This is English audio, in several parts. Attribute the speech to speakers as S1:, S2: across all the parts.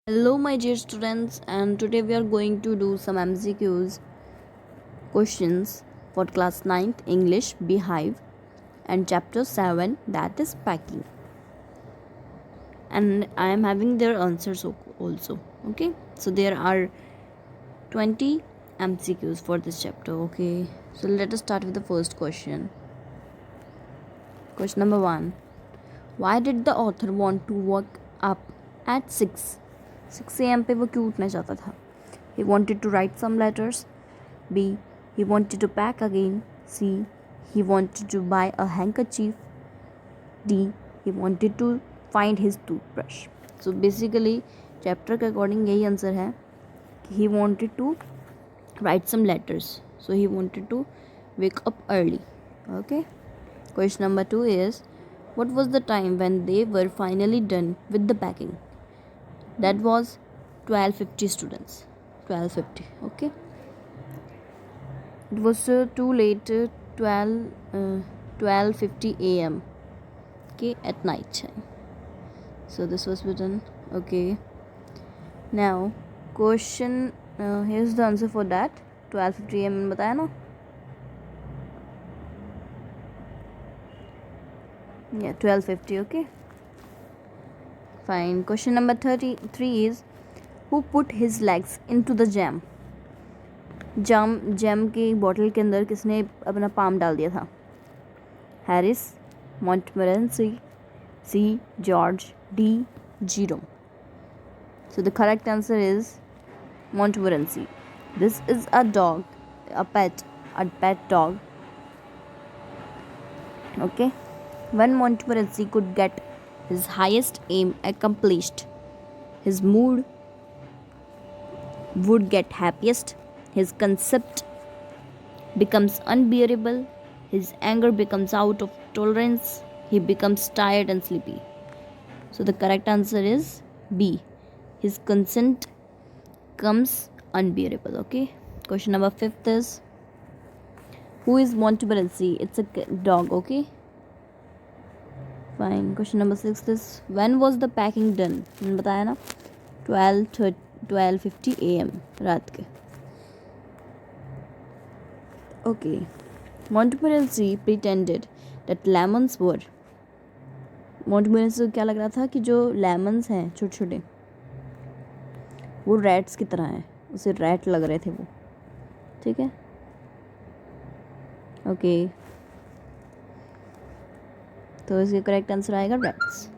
S1: Hello, my dear students, and today we are going to do some MCQs questions for class ninth English Beehive and chapter 7, that is packing. And I am having their answers also. Okay, so there are 20 MCQs for this chapter. Okay, so let us start with the first question. Question number 1. Why did the author want to wake up at 6 a.m. पे वो क्यों उठना चाहता था? He wanted to write some letters. B. He wanted to pack again. C. He wanted to buy a handkerchief. D. He wanted to find his toothbrush. So basically chapter के according यही answer है कि he wanted to write some letters. So he wanted to wake up early. Okay. Question number 2 is, what was the time when they were finally done with the packing? That was 12:50 students. 12:50. Okay. It was too late. 12:50 a.m. Okay, at night time. So this was written. Okay. Now question. Here's the answer for that. 12:50 a.m. बताया ना? Yeah, 12:50. Okay. Fine. Question number 33 is, who put his legs into the jam? Jam की bottle के अंदर किसने अपना palm डाल दिया था? Harris, Montmorency, C George, D Jerome. So the correct answer is Montmorency. This is a dog, a pet dog. Okay. When Montmorency could get his highest aim accomplished, his mood would get happiest, his concept becomes unbearable, his anger becomes out of tolerance, he becomes tired and sleepy. So the correct answer is B. His consent comes unbearable. Okay. Question number 5 is, who is Montmorency? It's a dog. Okay. Fine. Question number 6 is, when was the packing done? बताया ना, 12:50 a.m. रात के. Okay. Montmorency pretended that lemons were. Montmorency को क्या लग रहा था कि जो lemons हैं छोटे छोटे वो rats की तरह हैं, उसे rat लग रहे थे वो. ठीक है. ओके. तो इसका करेक्ट आंसर आएगा rats.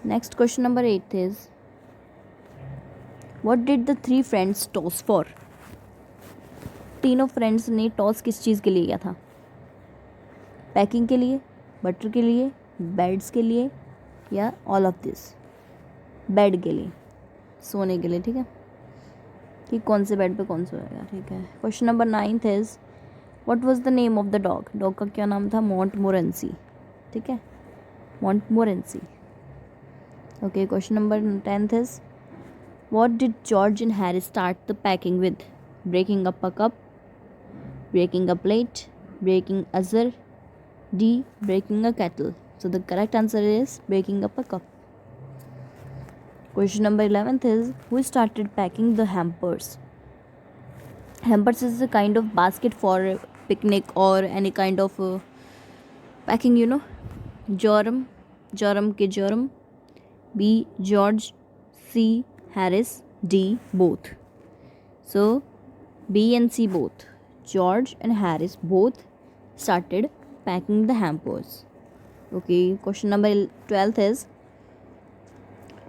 S1: Next question number 8 is, what did the 3 friends toss for? तीनों फ्रेंड्स ने टॉस किस चीज़ के लिए किया था? पैकिंग के लिए, बटर के लिए, बेड्स के लिए, या ऑल ऑफ दिस? बेड के लिए, सोने के लिए. ठीक है, कि कौन से बेड पे कौन सोएगा. ठीक है. Question number 9 is, what was the name of the dog? Dog का क्या नाम था? Montmorency. ठीक है, Montmorency. Okay, question number 10 is, what did George and Harry start the packing with? Breaking up a cup, breaking a plate, breaking a jar, D. breaking a kettle. So the correct answer is breaking up a cup. Question number 11 is, who started packing the hampers? Hampers is a kind of basket for picnic or any kind of packing, Joram, Joram. B. George, C. Harris, D. both. So B and C both, George and Harris both started packing the hampers. Okay. Question number 12 is,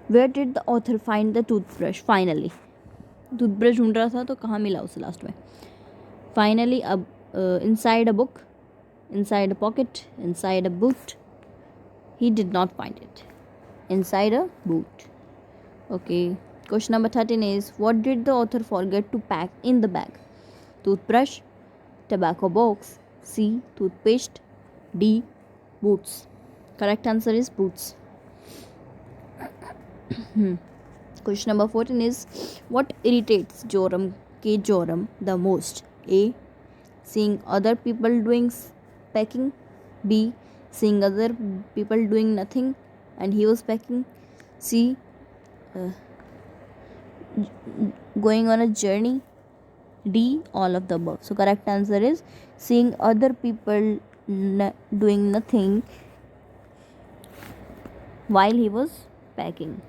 S1: where did the author find the toothbrush finally? Toothbrush ढूंढ रहा था तो कहाँ मिला उसे last में? Finally अब inside a book, inside a pocket, inside a boot. He did not find it. Inside a boot. Okay. Question number 13 is, what did the author forget to pack in the bag? Toothbrush, tobacco box, C. toothpaste, D. boots. Correct answer is boots. Question number 14 is, what irritates Joram the most? A. seeing other people doing packing. B. seeing other people doing nothing and he was packing. C. uh, going on a journey? D. All of the above. So correct answer is seeing other people doing nothing while he was packing.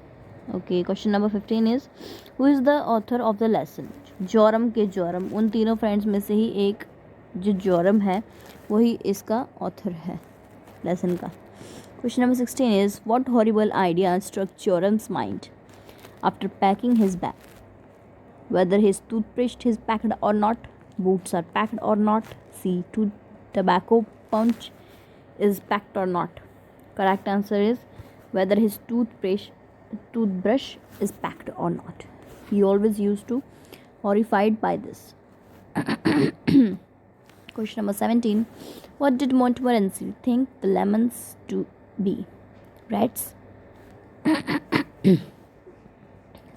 S1: Okay, question number 15 is who is the author of the lesson? जॉरम के जॉरम, उन तीनों friends में से ही एक जो जॉरम है वही इसका ऑथर है लेसन का. Question number 16 is what horrible idea struck Joram's mind after packing his bag? Whether his toothbrush is packed or not, boots are packed or not, C. Tobacco pouch is packed or not. Correct answer is whether his toothbrush is packed or not. He always used to horrified by this. Question number 17. What did Montmorency think the lemons to be? Rats,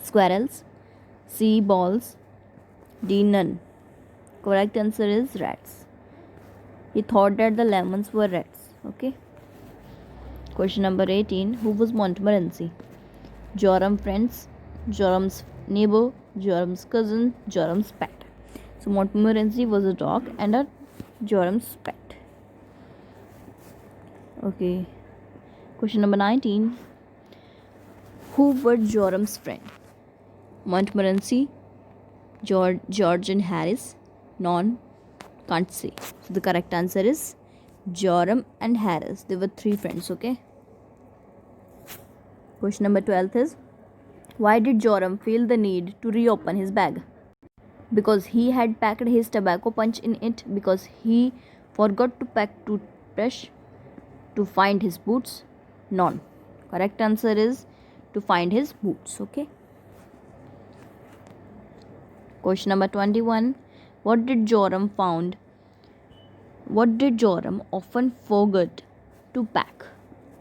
S1: squirrels, C. balls, D. none. Correct answer is rats. He thought that the lemons were rats. Okay. Question number 18. Who was Montmorency? Joram friends, Joram's neighbor, Joram's cousin, Joram's pet. So Montmorency was a dog and a Joram's pet. Okay. Question number 19. Who were Joram's friend? Montmorency, George and Harris. None. Can't say. So the correct answer is Joram and Harris. They were three friends. Okay. Question number 12 is why did Joram feel the need to reopen his bag? Because he had packed his tobacco punch in it, because he forgot to pack toothbrush, to find his boots. None. Correct answer is to find his boots. Okay. Question number 21. What did Joram often forget to pack?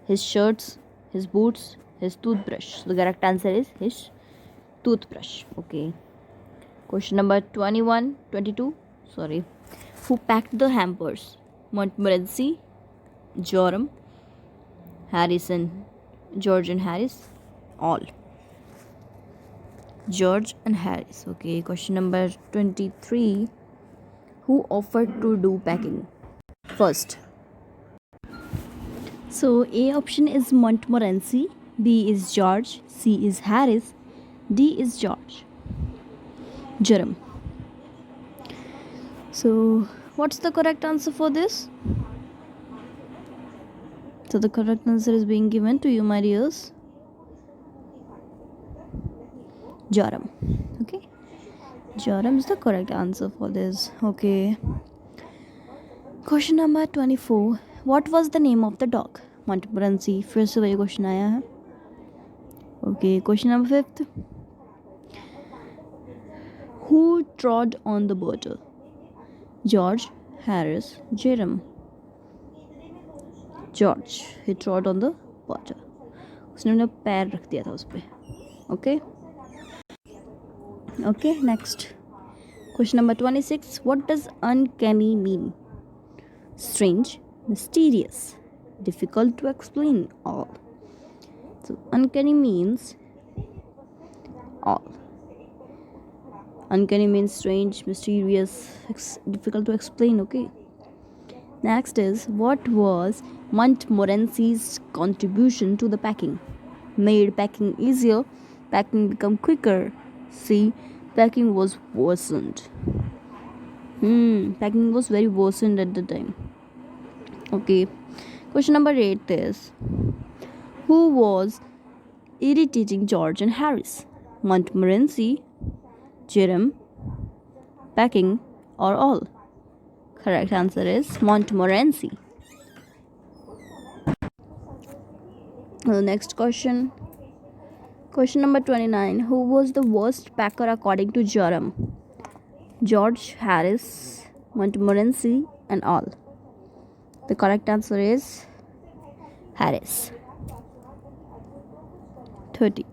S1: His shirts, his boots, his toothbrush. So the correct answer is his toothbrush. Okay. Question number 22. Who packed the hampers? Montmorency, Joram, George and Harris. All. George and Harris. Okay. Question number 23. Who offered to do packing first? So A option is Montmorency, B is George, C is Harris, D is Joram. So what's the correct answer for this? So the correct answer is being given to you, my dears. Joram. Okay. Joram is the correct answer for this. Okay. Question number 24. What was the name of the dog? Montmorency. फिर से वही question आया है. Okay. Question number 5. Who trod on the butter? George, Harris, Joram. George. He trod on the butter. उसने अपना पैर रख दिया था उस पर. Okay. Okay. Next. Question number 26. What does uncanny mean? Strange, mysterious, difficult to explain, all. So uncanny means all. Uncanny means strange, mysterious, difficult to explain. Okay. Next is what was Montmorency's contribution to the packing? Made packing easier, packing become quicker. C. Packing was worsened. Packing was very worsened at the time. Okay. Question number 8 is who was irritating George and Harris? Montmorency, Joram, packing, or all? Correct answer is Montmorency. Next question. Question number 29. Who was the worst packer according to Joram? George, Harris, Montmorency, and all. The correct answer is Harris. 30th.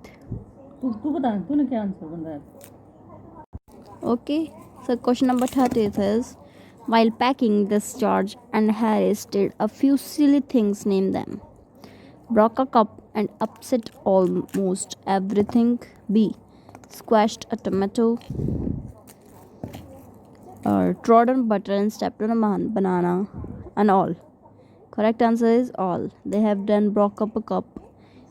S1: Okay. So question number 30 is while packing this, George and Harris did a few silly things. Name them. Broke a cup and upset almost everything. B. Squashed a tomato or trodden butter and stepped on a banana and all. Correct answer is all. They have done broke up a cup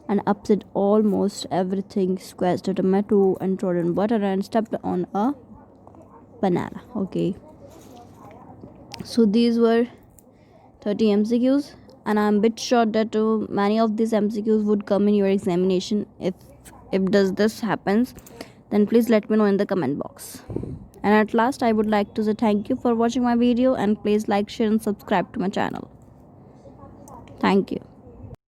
S1: and upset almost everything, squashed a tomato and trodden butter and stepped on a banana. Okay. So these were 30 MCQs, and I'm a bit sure that many of these MCQs would come in your examination. If does this happens, then please let me know in the comment box. And at last, I would like to say thank you for watching my video, and please like, share and subscribe to my channel. Thank you.